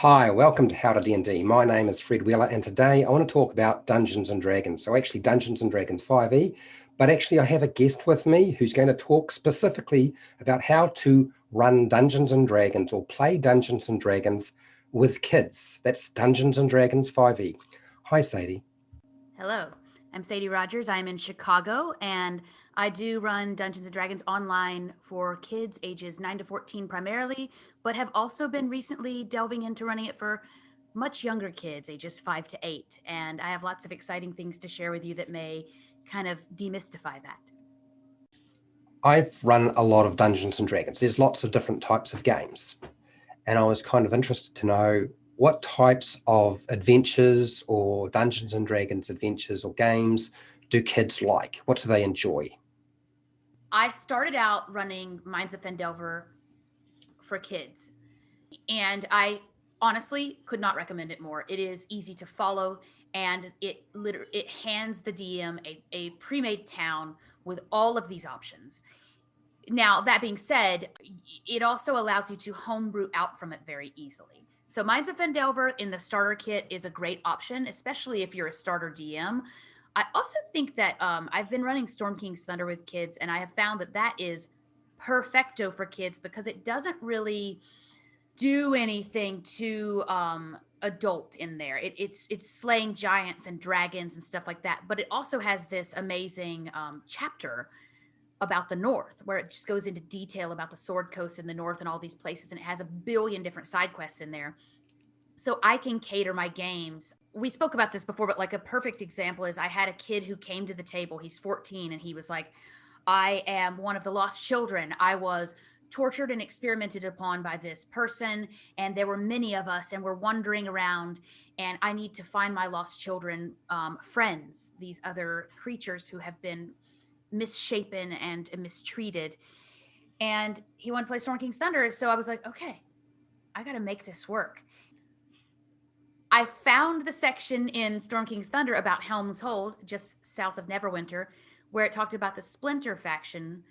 Hi, welcome to How to D&D. My name is Fred Wheeler, and today I want to talk about Dungeons and Dragons. So actually Dungeons and Dragons 5e, but actually I have a guest with me who's going to talk specifically about how to run Dungeons and Dragons or play Dungeons and Dragons with kids. That's Dungeons and Dragons 5e. Hi, Sadie. Hello, I'm Sadie Rogers. I'm in Chicago and I do run Dungeons and Dragons online for kids ages 9 to 14 primarily, but have also been recently delving into running it for much younger kids, ages 5 to 8. And I have lots of exciting things to share with you that may kind of demystify that. I've run a lot of Dungeons and Dragons. There's lots of different types of games. And I was kind of interested to know what types of adventures or Dungeons and Dragons adventures or games do kids like? What do they enjoy? I started out running Minds of phandelver for kids, and I honestly could not recommend it more. It is easy to follow, and it hands the DM a pre-made town with all of these options. Now, that being said, it also allows you to homebrew out from it very easily. So Minds of phandelver in the starter kit is a great option, especially if you're a starter DM. I also think that I've been running Storm King's Thunder with kids, and I have found that that is perfecto for kids because it doesn't really do anything too adult in there. It's slaying giants and dragons and stuff like that, but it also has this amazing chapter about the North, where it just goes into detail about the Sword Coast in the North and all these places, and it has a billion different side quests in there. So I can cater my games. We spoke about this before, but like a perfect example is I had a kid who came to the table. He's 14, and he was like, I am one of the lost children. I was tortured and experimented upon by this person, and there were many of us, and we're wandering around, and I need to find my lost children friends, these other creatures who have been misshapen and mistreated. And he wanted to play Storm King's Thunder. So I was like, okay, I got to make this work. I found the section in Storm King's Thunder about Helm's Hold, just south of Neverwinter, where it talked about the Splinter faction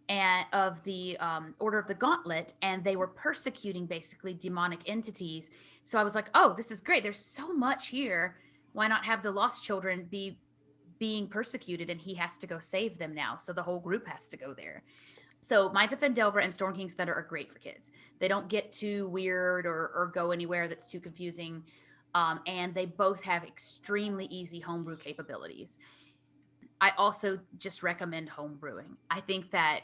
and of the Order of the Gauntlet, and they were persecuting basically demonic entities. So I was like, oh, this is great. There's so much here. Why not have the lost children be being persecuted, and he has to go save them now? So the whole group has to go there. So Minds of phandelver and Storm King's Thunder are great for kids. They don't get too weird or go anywhere that's too confusing. And they both have extremely easy homebrew capabilities. I also just recommend homebrewing. I think that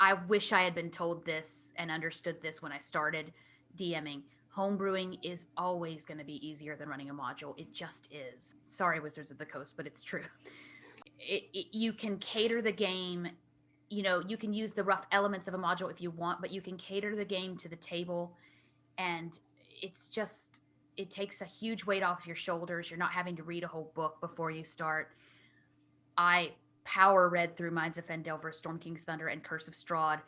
I wish I had been told this and understood this when I started DMing. Homebrewing is always going to be easier than running a module. It just is. Sorry, Wizards of the Coast, but it's true. You can cater the game. You know, you can use the rough elements of a module if you want, but you can cater the game to the table, and it's just, it takes a huge weight off your shoulders. You're not having to read a whole book before you start. I power read through Minds of phandelver, Storm King's Thunder, and Curse of Strahd,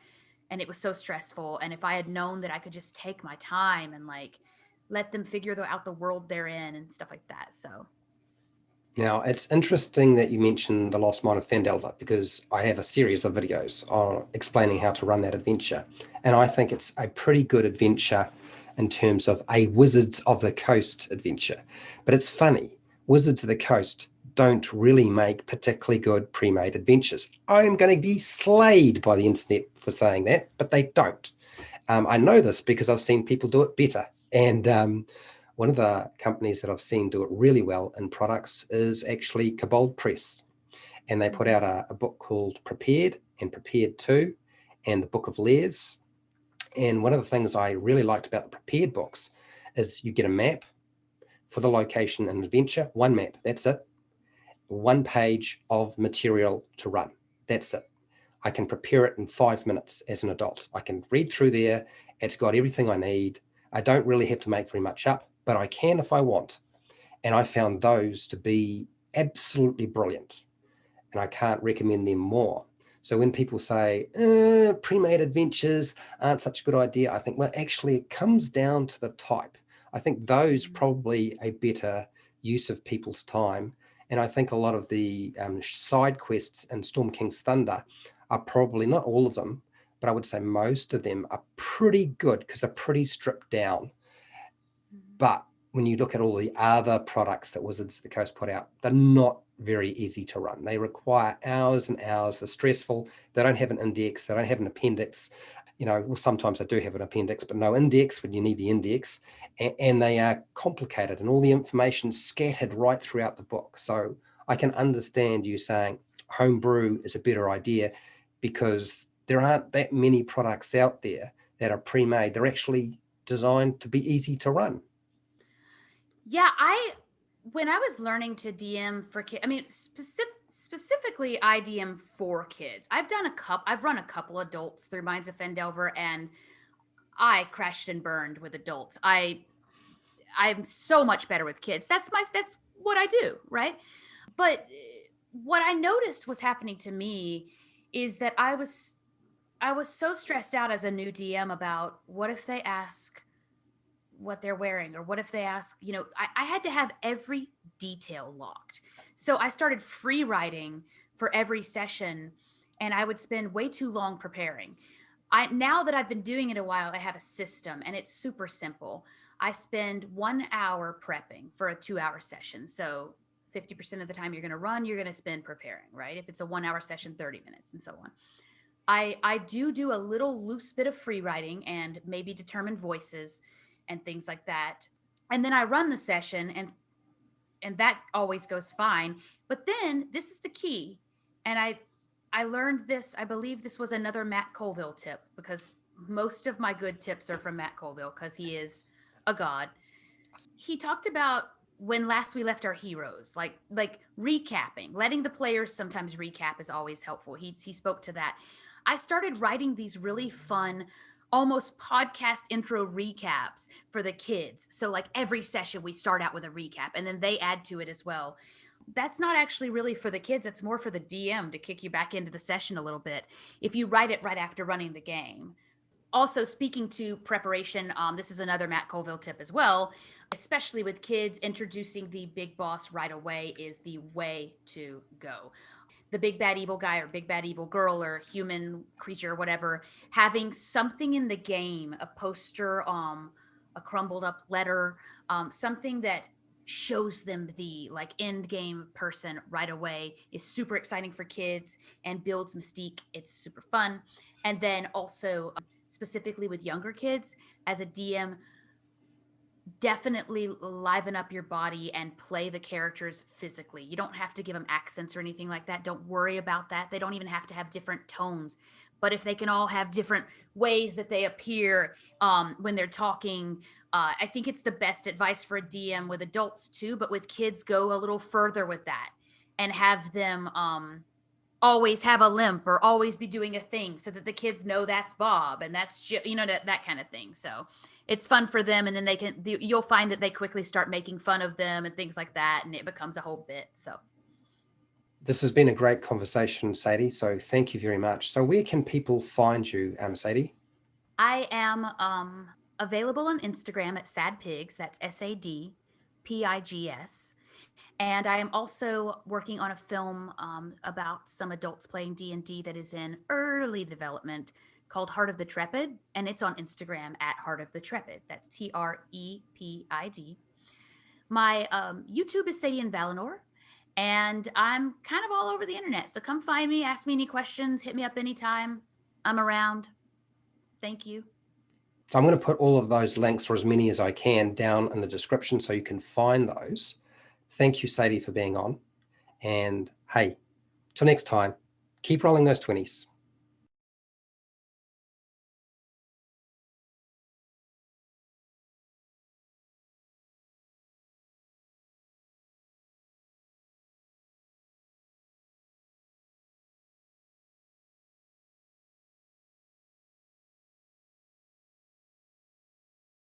and it was so stressful. And if I had known that I could just take my time and like let them figure out the world they're in and stuff like that. So Now, it's interesting that you mentioned the Lost Mine of Phandelver because I have a series of videos on explaining how to run that adventure. And I think it's a pretty good adventure in terms of a Wizards of the Coast adventure. But it's funny, Wizards of the Coast don't really make particularly good pre-made adventures. I'm going to be slayed by the internet for saying that, but they don't. I know this because I've seen people do it better. And one of the companies that I've seen do it really well in products is actually Kobold Press. And they put out a book called Prepared and Prepared 2 and the Book of Lairs. And one of the things I really liked about the Prepared books is you get a map for the location and adventure, one map, that's it. One page of material to run, that's it. I can prepare it in 5 minutes as an adult. I can read through there. It's got everything I need. I don't really have to make very much up, but I can if I want. And I found those to be absolutely brilliant. And I can't recommend them more. So when people say, pre-made adventures aren't such a good idea, I think, well, actually, it comes down to the type. I think those probably a better use of people's time. And I think a lot of the side quests in Storm King's Thunder are probably, not all of them, but I would say most of them are pretty good because they're pretty stripped down. But when you look at all the other products that Wizards of the Coast put out, they're not very easy to run. They require hours and hours. They're stressful. They don't have an index. They don't have an appendix. Well, sometimes they do have an appendix, but no index when you need the index. And they are complicated, and all the information scattered right throughout the book. So I can understand you saying Homebrew is a better idea, because there aren't that many products out there that are pre-made. They're actually designed to be easy to run. Yeah, when I was learning to DM for kids, I mean, specifically I DM for kids. I've run a couple adults through Minds of Phandelver, and I crashed and burned with adults. I'm so much better with kids. That's what I do, right? But what I noticed was happening to me is that I was so stressed out as a new DM about what if they ask what they're wearing, or what if they ask, I had to have every detail locked. So I started free writing for every session, and I would spend way too long preparing. Now that I've been doing it a while, I have a system, and it's super simple. I spend 1 hour prepping for a 2-hour session. So 50% of the time you're going to run, you're going to spend preparing, right? If it's a 1 hour session, 30 minutes and so on. I do a little loose bit of free writing and maybe determine voices and things like that. And then I run the session, and that always goes fine. But then this is the key. And I learned this, I believe this was another Matt Colville tip, because most of my good tips are from Matt Colville, because he is a god. He talked about when last we left our heroes, like recapping, letting the players sometimes recap is always helpful. He spoke to that. I started writing these really fun, almost podcast intro recaps for the kids. So like every session we start out with a recap, and then they add to it as well. That's not actually really for the kids. It's more for the DM to kick you back into the session a little bit if you write it right after running the game. Also, speaking to preparation, this is another Matt Colville tip as well, especially with kids. Introducing the big boss right away is the way to go. The big bad evil guy or big bad evil girl or human creature or whatever, having something in the game, a poster, a crumbled up letter, something that shows them the like end game person right away is super exciting for kids and builds mystique. It's super fun. And then also specifically with younger kids, as a DM, definitely liven up your body and play the characters physically. You don't have to give them accents or anything like that. Don't worry about that. They don't even have to have different tones. But if they can all have different ways that they appear when they're talking, I think it's the best advice for a DM with adults too. But with kids, go a little further with that and have them always have a limp or always be doing a thing, so that the kids know that's Bob and that's that kind of thing. So it's fun for them, and then you'll find that they quickly start making fun of them and things like that, and it becomes a whole bit. So this has been a great conversation, Sadie, so thank you very much. So where can people find you, Sadie? I am available on Instagram at sadpigs. That's SADPIGS. And I am also working on a film about some adults playing D&D that is in early development, called Heart of the Trepid, and it's on Instagram at Heart of the Trepid. That's TREPID. My YouTube is Sadie and Valinor, and I'm kind of all over the internet. So come find me, ask me any questions, hit me up anytime. I'm around. Thank you. So I'm going to put all of those links, or as many as I can, down in the description so you can find those. Thank you, Sadie, for being on. And hey, till next time, keep rolling those 20s.